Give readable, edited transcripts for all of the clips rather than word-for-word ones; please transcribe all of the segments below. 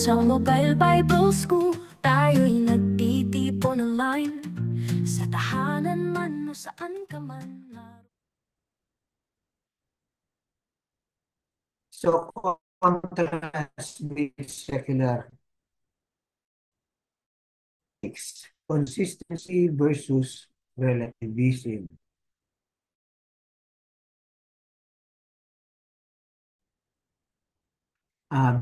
Sa Mobile Bible School, tayo'y nagtitipon online. Sa tahanan man o saan ka man So, contrast with secular ethics, consistency versus relativism.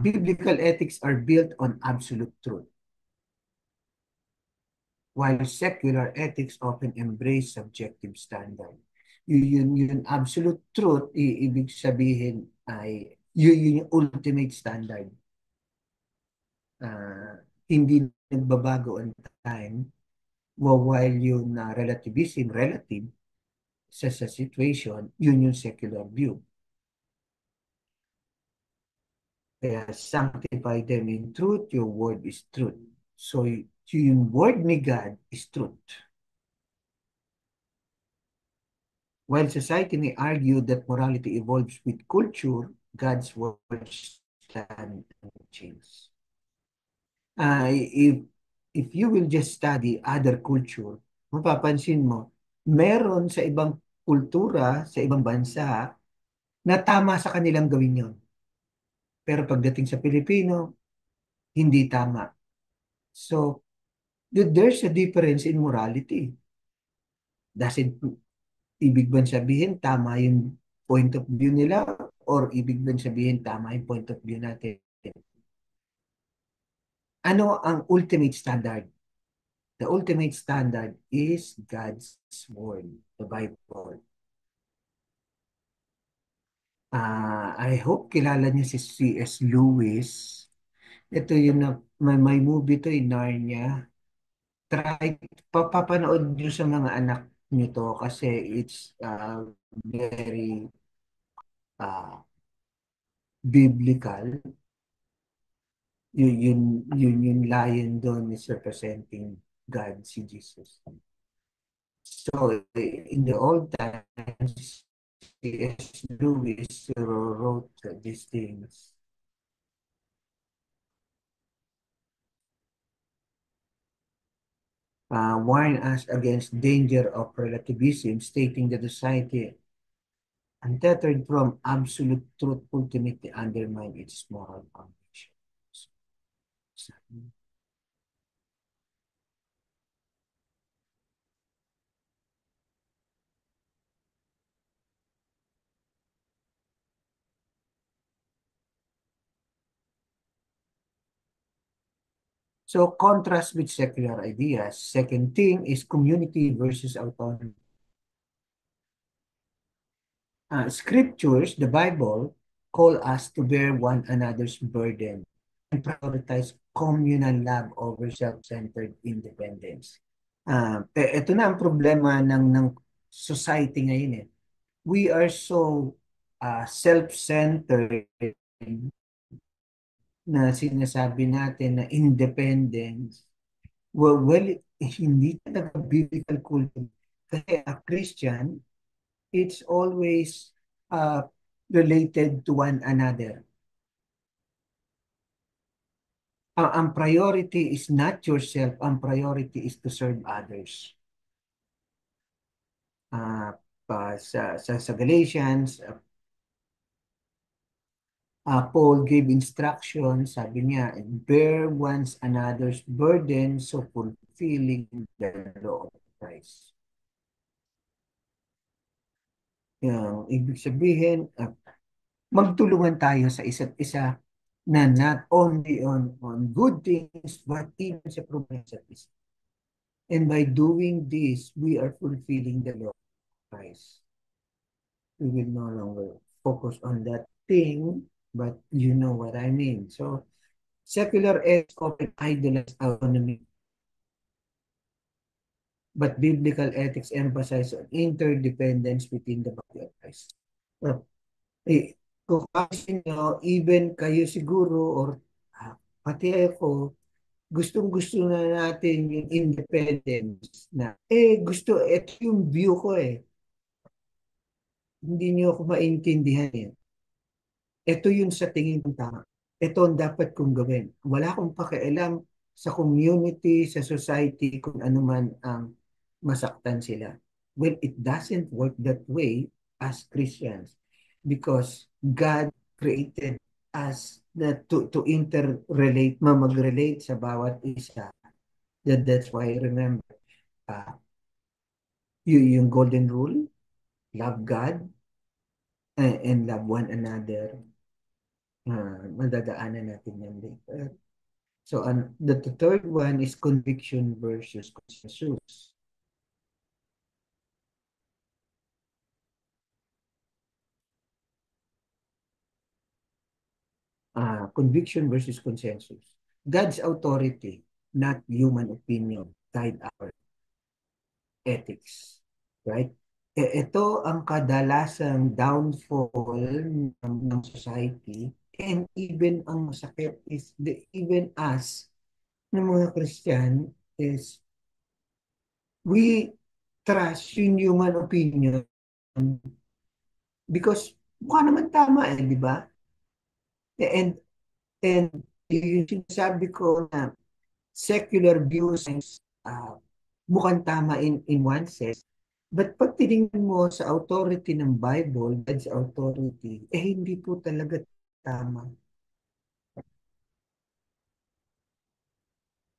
Biblical ethics are built on absolute truth, while secular ethics often embrace subjective standard. Yun absolute truth, ibig sabihin ay yun yung ultimate standard. Hindi nagbabago on time, while yung relativism, relative sa situation, yun yung secular view. Kaya sanctify them in truth, your word is truth. So, yung word ni God is truth. While society may argue that morality evolves with culture, God's words stand unchanged. If you will just study other culture, mapapansin mo, meron sa ibang kultura, sa ibang bansa, na tama sa kanilang gawin yon. Pero pagdating sa Pilipino, hindi tama. So, there's a difference in morality. Doesn't ibig ba sabihin tama yung point of view nila or ibig ba sabihin tama yung point of view natin? Ano ang ultimate standard? The ultimate standard is God's word, the Bible. I hope kilala niyo si C.S. Lewis. Ito yung may movie to in Narnia. Try, papapanood niyo sa mga anak niyo to kasi it's very uh, biblical. Yung lion doon is representing God, si Jesus. So, in the old times, C.S. Lewis wrote these things. Warn us against danger of relativism, stating that society, untethered from absolute truth, ultimately undermine its moral foundation. So contrast with secular ideas. Second thing is community versus autonomy. Scriptures, the Bible, call us to bear one another's burden and prioritize communal love over self-centered independence. Ito na ang problema ng society ngayon eh. We are so self-centered na sinasabi natin na independence. Well, hindi talaga biblical culture. Kasi a Christian, it's always related to one another. Ang priority is not yourself, ang priority is to serve others. Sa Galatians, Paul gave instructions, sabi niya, bear one another's burden, so fulfilling the law of Christ. Yung ibig sabihin, magtulungan tayo sa isa't isa na not only on good things, but even sa problema sa isa. And by doing this, we are fulfilling the law of Christ. We will no longer focus on that thing, but you know what I mean. So, secular ethics often idolize autonomy, but biblical ethics emphasize on interdependence within the body of Christ. Kung kasi nyo, even kayo siguro, or pati ako, gustong-gusto na natin yung independence na, ito yung view ko eh. Hindi nyo ako maintindihan eh. Ito yung sa tingin kong tama. ito ang dapat kong gawin. Wala akong pakialam sa community, sa society, kung ano man ang masaktan sila. Well, it doesn't work that way as Christians because God created us to interrelate, mag-relate sa bawat isa. That's why, remember, uh, yung golden rule, love God and love one another. Madadaanan natin yan later. So, the third one is conviction versus consensus. Conviction versus consensus. God's authority, not human opinion, guide our ethics. Right? Ito ang kadalasang downfall ng society, and even ang masakit is even us ng mga Christian is we trust yung human opinion because mukha naman tama di ba? And and yung sinasabi ko na secular views uh, mukhang tama in one sense, but pag tinignan mo sa authority ng Bible, God's authority, hindi po talaga tama.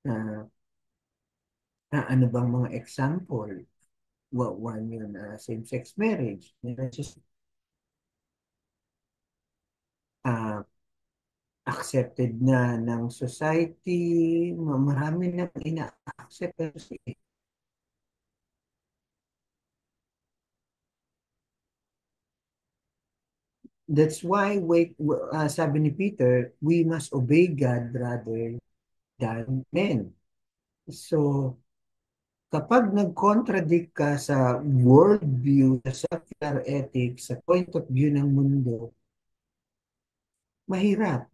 Uh, ano bang mga example? Well, one yun, same-sex marriage. Uh, accepted na ng society, marami na ina-accept. That's why, sabi ni Peter, we must obey God rather than men. So, kapag nag-contradict ka sa worldview, sa secular ethics, sa point of view ng mundo, mahirap.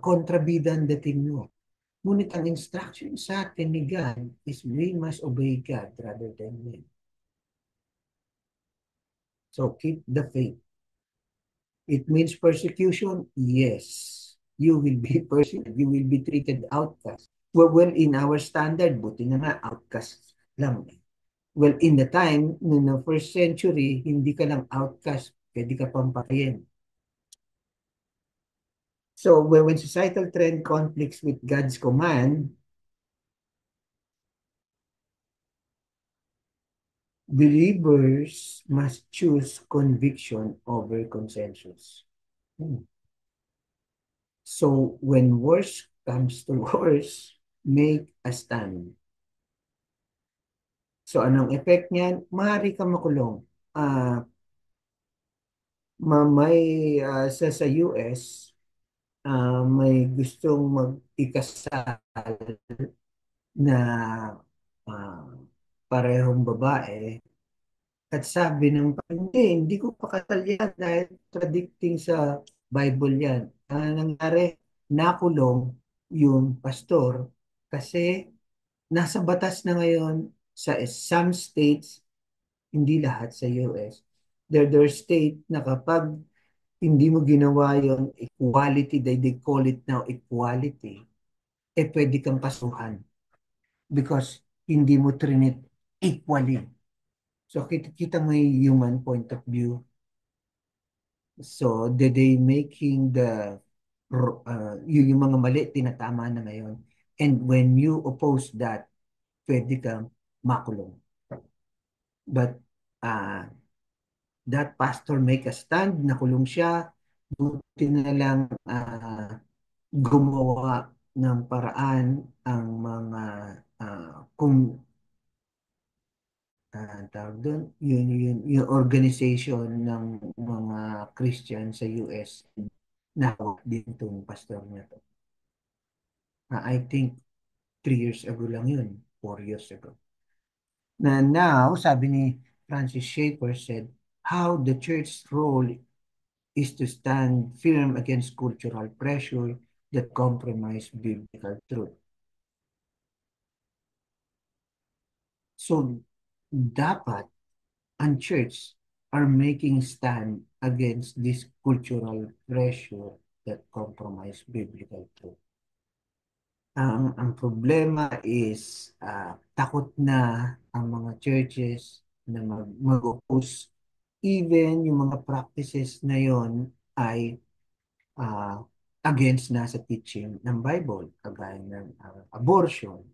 Kontrabida ang dating mo. Ngunit ang instruction sa atin ni God is we must obey God rather than men. So keep the faith. It means persecution? Yes. You will be persecuted. You will be treated outcast. Well, in our standard, buti na nga, outcast lang. Well, in the time, no, the first century, hindi ka lang outcast, pwede ka pang patayin. So, when societal trend conflicts with God's command, believers must choose conviction over consensus. So, when worse comes to worse, make a stand. So, anong effect niyan? Maaari ka makulong. May sa US, may gustong mag-ikasal na ah, parehong babae. At sabi ng hindi ko pakasal yan dahil tradicting sa Bible yan. Ang nangyari, nakulong yung pastor kasi nasa batas na ngayon sa some states, hindi lahat sa US. There are state na kapag hindi mo ginawa yung equality, they call it now equality, pwede kang kasuhan because hindi mo trinit equally. So, kita mo yung human point of view. So, they making yung mga mali, tinatama na ngayon. And when you oppose that, pwede kang makulong. But, that pastor make a stand, nakulong siya, buti na lang gumawa ng paraan ang mga kung tawag doon, yung organization ng mga Christian sa US na hawak din itong pastor na to. I think 3 years ago lang yun, 4 years ago. Now, sabi ni Francis Schaeffer said, how the church's role is to stand firm against cultural pressure that compromise biblical truth. So, dapat ang church are making stand against this cultural pressure that compromise biblical truth. Ang problema is takot na ang mga churches na mag-oppose even yung mga practices na yon ay ah, against na sa teaching ng Bible, kagaya ng abortion.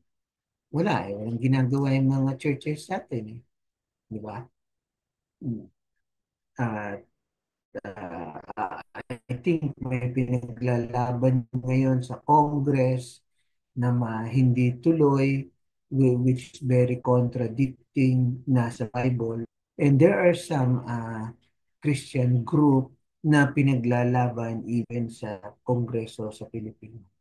Wala eh, walang ginagawa yung mga churches natin eh, di ba? At I think may pinaglalaban ngayon sa Congress na hindi tuloy, which is very contradicting na sa Bible. And there are some Christian group na pinaglalaban even sa Kongreso sa Pilipinas.